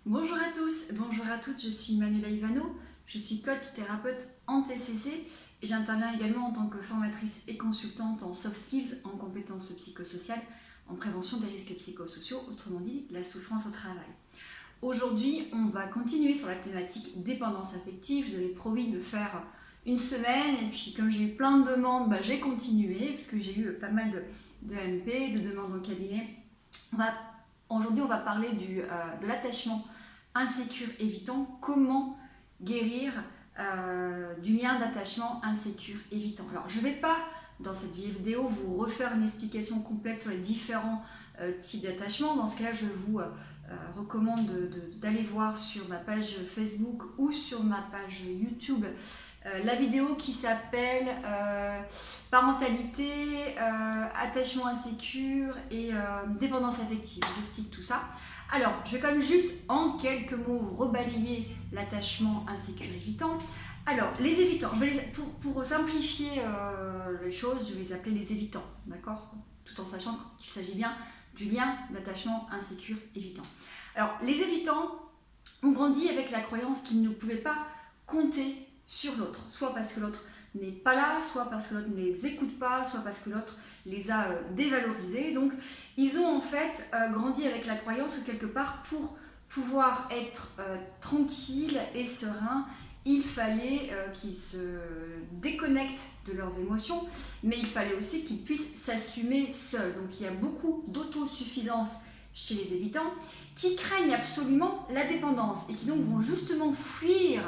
Bonjour à tous, bonjour à toutes, je suis Manuela Ivano, je suis coach thérapeute en TCC et j'interviens également en tant que formatrice et consultante en soft skills, en compétences psychosociales, en prévention des risques psychosociaux, autrement dit la souffrance au travail. Aujourd'hui, on va continuer sur la thématique dépendance affective. Je vous avais promis de faire une semaine et puis comme j'ai eu plein de demandes, j'ai continué parce que j'ai eu pas mal de MP, de demandes en cabinet. Aujourd'hui, on va parler de l'attachement insécure évitant. Comment guérir du lien d'attachement insécure évitant. Alors, je ne vais pas, dans cette vidéo, vous refaire une explication complète sur les différents types d'attachement. Dans ce cas-là, je vous recommande d'aller voir sur ma page Facebook ou sur ma page YouTube la vidéo qui s'appelle parentalité, attachement insécure et dépendance affective. J'explique tout ça. Alors, je vais quand même juste en quelques mots rebalayer l'attachement insécure évitant. Alors, les évitants, pour simplifier les choses, je vais les appeler les évitants, d'accord? Tout en sachant qu'il s'agit bien du lien d'attachement insécure évitant. Alors, les évitants ont grandi avec la croyance qu'ils ne pouvaient pas compter sur l'autre, soit parce que l'autre n'est pas là, soit parce que l'autre ne les écoute pas, soit parce que l'autre les a dévalorisés. Donc, ils ont en fait grandi avec la croyance que quelque part, pour pouvoir être tranquille et serein, il fallait qu'ils se déconnectent de leurs émotions, mais il fallait aussi qu'ils puissent s'assumer seuls. Donc, il y a beaucoup d'autosuffisance chez les évitants qui craignent absolument la dépendance et qui donc vont justement fuir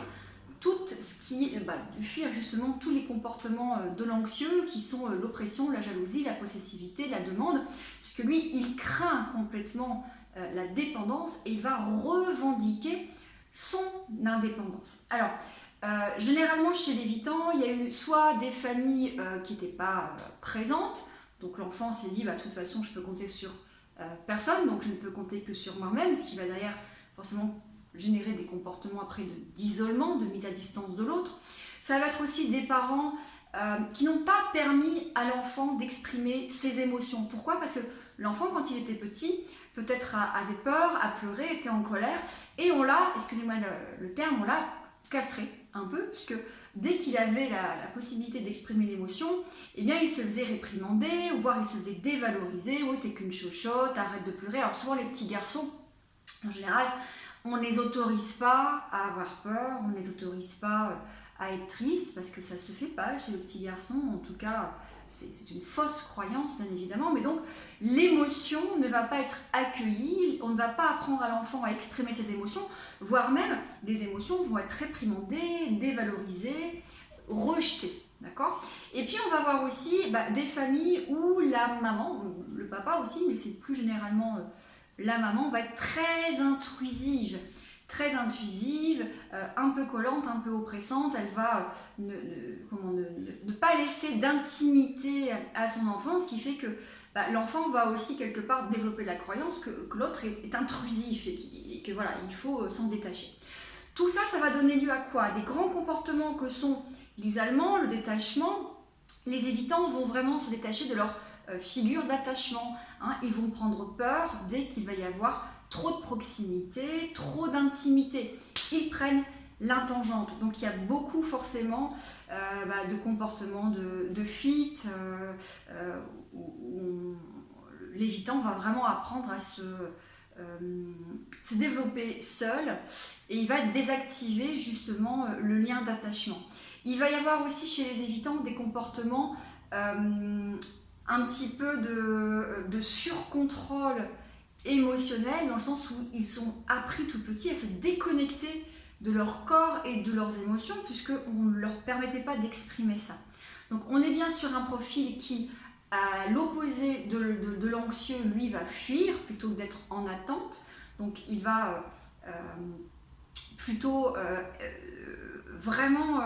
fuir justement tous les comportements de l'anxieux qui sont l'oppression, la jalousie, la possessivité, la demande, puisque lui, il craint complètement la dépendance et il va revendiquer son indépendance. Alors, généralement chez l'évitant, il y a eu soit des familles qui n'étaient pas présentes, donc l'enfant s'est dit, de toute façon, je peux compter sur personne, donc je ne peux compter que sur moi-même, ce qui va derrière forcément générer des comportements après d'isolement, de mise à distance de l'autre. Ça va être aussi des parents qui n'ont pas permis à l'enfant d'exprimer ses émotions. Pourquoi? Parce que l'enfant, quand il était petit, peut-être avait peur, a pleuré, était en colère, et on l'a, excusez-moi le terme, on l'a castré un peu, puisque dès qu'il avait la possibilité d'exprimer l'émotion, eh bien il se faisait réprimander, ou voire il se faisait dévaloriser, « oh t'es qu'une chochotte, arrête de pleurer ». Alors souvent les petits garçons, en général, on ne les autorise pas à avoir peur, on ne les autorise pas à être triste, parce que ça ne se fait pas chez les petits garçons, en tout cas c'est une fausse croyance bien évidemment, mais donc l'émotion ne va pas être accueillie, on ne va pas apprendre à l'enfant à exprimer ses émotions, voire même les émotions vont être réprimandées, dévalorisées, rejetées. D'accord? Et puis on va voir aussi des familles où la maman, le papa aussi, mais c'est plus généralement la maman va être très intrusive, un peu collante, un peu oppressante. Elle va ne pas laisser d'intimité à son enfant, ce qui fait que l'enfant va aussi quelque part développer la croyance que l'autre est intrusif et que voilà, il faut s'en détacher. Tout ça, ça va donner lieu à quoi? Des grands comportements que sont l'isolement, le détachement. Les évitants vont vraiment se détacher de leur figure d'attachement. Ils vont prendre peur dès qu'il va y avoir trop de proximité, trop d'intimité. Ils prennent l'intangente. Donc il y a beaucoup forcément de comportements de fuite où l'évitant va vraiment apprendre à se développer seul et il va désactiver justement le lien d'attachement. Il va y avoir aussi chez les évitants des comportements un petit peu de surcontrôle émotionnel, dans le sens où ils sont appris tout petits à se déconnecter de leur corps et de leurs émotions, puisqu'on ne leur permettait pas d'exprimer ça. Donc on est bien sur un profil qui, à l'opposé de l'anxieux, lui va fuir plutôt que d'être en attente. Donc il va plutôt vraiment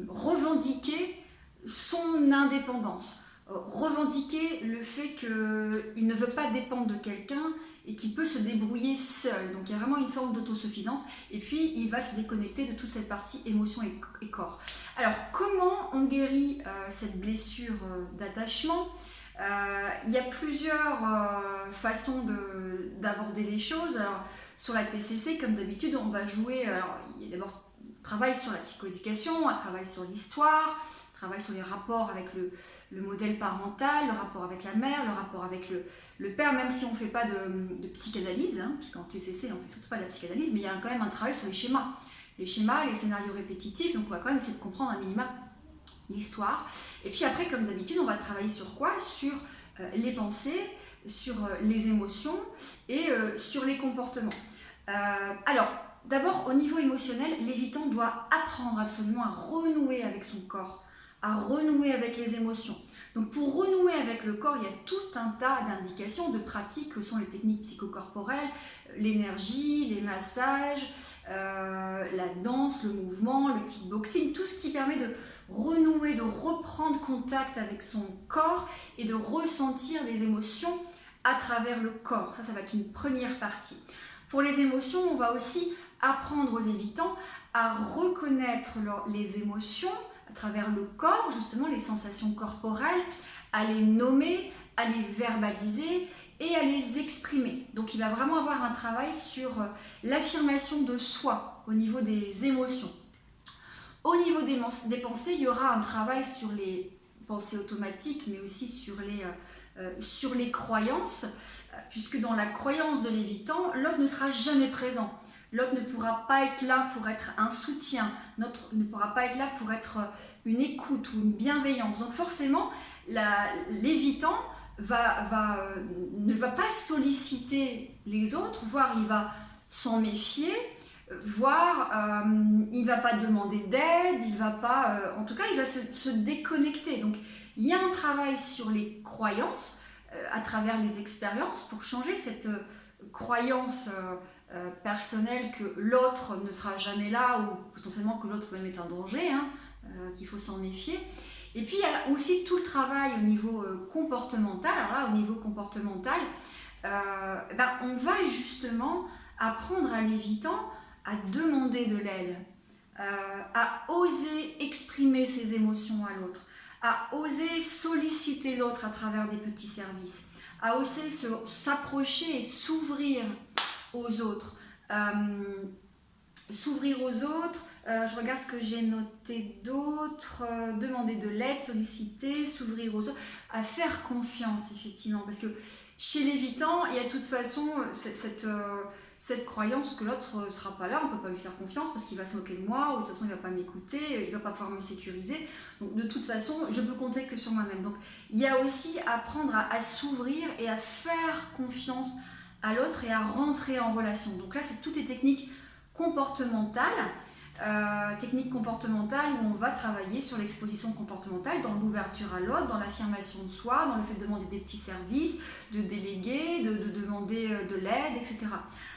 revendiquer son indépendance, revendiquer le fait qu'il ne veut pas dépendre de quelqu'un et qu'il peut se débrouiller seul. Donc il y a vraiment une forme d'autosuffisance et puis il va se déconnecter de toute cette partie émotion et corps. Alors comment on guérit cette blessure d'attachement? Il y a plusieurs façons d'aborder les choses. Alors, sur la TCC, comme d'habitude, on va jouer, alors il y a d'abord un travail sur la psychoéducation, un travail sur l'histoire, un travail sur les rapports avec le modèle parental, le rapport avec la mère, le rapport avec le père, même si on ne fait pas de psychanalyse, hein, parce qu'en TCC on ne fait surtout pas de la psychanalyse, mais il y a quand même un travail sur les schémas, les scénarios répétitifs, donc on va quand même essayer de comprendre un minimum l'histoire. Et puis après, comme d'habitude, on va travailler sur quoi? Sur les pensées, sur les émotions et sur les comportements. Alors, d'abord, au niveau émotionnel, l'évitant doit apprendre absolument à renouer avec son corps, à renouer avec les émotions. Donc pour renouer avec le corps, il y a tout un tas d'indications, de pratiques que sont les techniques psychocorporelles, l'énergie, les massages, la danse, le mouvement, le kickboxing, tout ce qui permet de renouer, de reprendre contact avec son corps et de ressentir des émotions à travers le corps. Ça va être une première partie. Pour les émotions, on va aussi apprendre aux évitants à reconnaître les émotions à travers le corps, justement les sensations corporelles, à les nommer, à les verbaliser et à les exprimer. Donc il va vraiment avoir un travail sur l'affirmation de soi au niveau des émotions. Au niveau des pensées, il y aura un travail sur les pensées automatiques, mais aussi sur les croyances, puisque dans la croyance de l'évitant, l'autre ne sera jamais présent. L'autre ne pourra pas être là pour être un soutien, l'autre ne pourra pas être là pour être une écoute ou une bienveillance. Donc forcément, l'évitant ne va pas solliciter les autres, voire il va s'en méfier, voire il ne va pas demander d'aide, il va pas, en tout cas il va se déconnecter. Donc il y a un travail sur les croyances à travers les expériences pour changer cette croyance personnelle que l'autre ne sera jamais là ou potentiellement que l'autre même est un danger, hein, qu'il faut s'en méfier. Et puis il y a aussi tout le travail au niveau comportemental. Alors là, au niveau comportemental, on va justement apprendre à l'évitant à demander de l'aide, à oser exprimer ses émotions à l'autre, à oser solliciter l'autre à travers des petits services, à oser s'approcher et s'ouvrir aux autres. Je regarde ce que j'ai noté d'autres, demander de l'aide, solliciter, s'ouvrir aux autres, à faire confiance effectivement, parce que chez l'évitant, il y a de toute façon cette croyance que l'autre ne sera pas là, on ne peut pas lui faire confiance parce qu'il va se moquer de moi, ou de toute façon il ne va pas m'écouter, il ne va pas pouvoir me sécuriser, donc de toute façon je peux compter que sur moi-même. Donc il y a aussi apprendre à s'ouvrir et à faire confiance à l'autre et à rentrer en relation. Donc là c'est toutes les techniques comportementales, où on va travailler sur l'exposition comportementale, dans l'ouverture à l'autre, dans l'affirmation de soi, dans le fait de demander des petits services, de déléguer, de demander de l'aide, etc.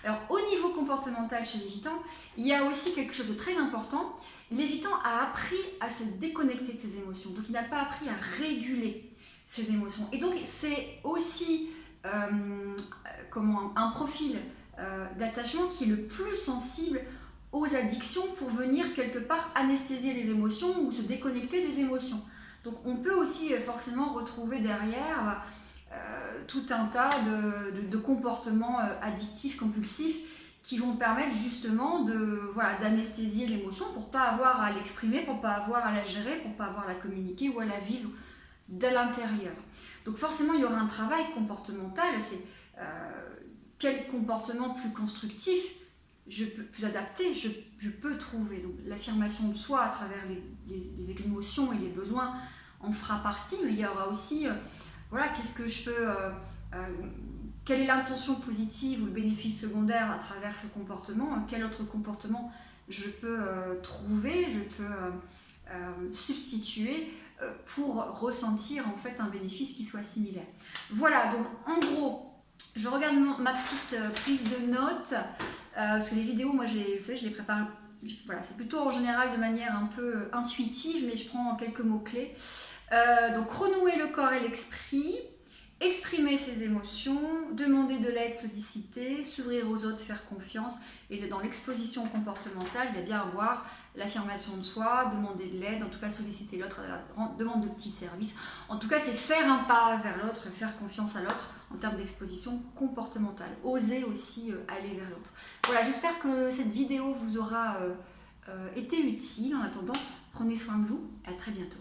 Alors au niveau comportemental chez l'évitant, il y a aussi quelque chose de très important. L'évitant a appris à se déconnecter de ses émotions, donc il n'a pas appris à réguler ses émotions. Et donc c'est aussi un profil d'attachement qui est le plus sensible aux addictions pour venir quelque part anesthésier les émotions ou se déconnecter des émotions. Donc on peut aussi forcément retrouver derrière tout un tas de comportements addictifs, compulsifs qui vont permettre justement d'anesthésier l'émotion pour ne pas avoir à l'exprimer, pour ne pas avoir à la gérer, pour ne pas avoir à la communiquer ou à la vivre de l'intérieur. Donc forcément il y aura un travail comportemental, c'est quel comportement plus constructif, plus adapté, je peux trouver. Donc l'affirmation de soi à travers les émotions et les besoins en fera partie, mais il y aura aussi, qu'est-ce que je peux, quelle est l'intention positive ou le bénéfice secondaire à travers ce comportement, quel autre comportement je peux trouver, je peux substituer pour ressentir en fait un bénéfice qui soit similaire. Voilà, donc en gros, je regarde ma petite prise de notes, parce que les vidéos, moi, je les prépare, c'est plutôt en général de manière un peu intuitive, mais je prends quelques mots-clés. Donc, renouer le corps et l'esprit, exprimer ses émotions, demander de l'aide, solliciter, s'ouvrir aux autres, faire confiance. Et dans l'exposition comportementale, il y a bien avoir l'affirmation de soi, demander de l'aide, en tout cas solliciter l'autre, demande de petits services. En tout cas, c'est faire un pas vers l'autre, faire confiance à l'autre en termes d'exposition comportementale. Oser aussi aller vers l'autre. Voilà, j'espère que cette vidéo vous aura été utile. En attendant, prenez soin de vous et à très bientôt.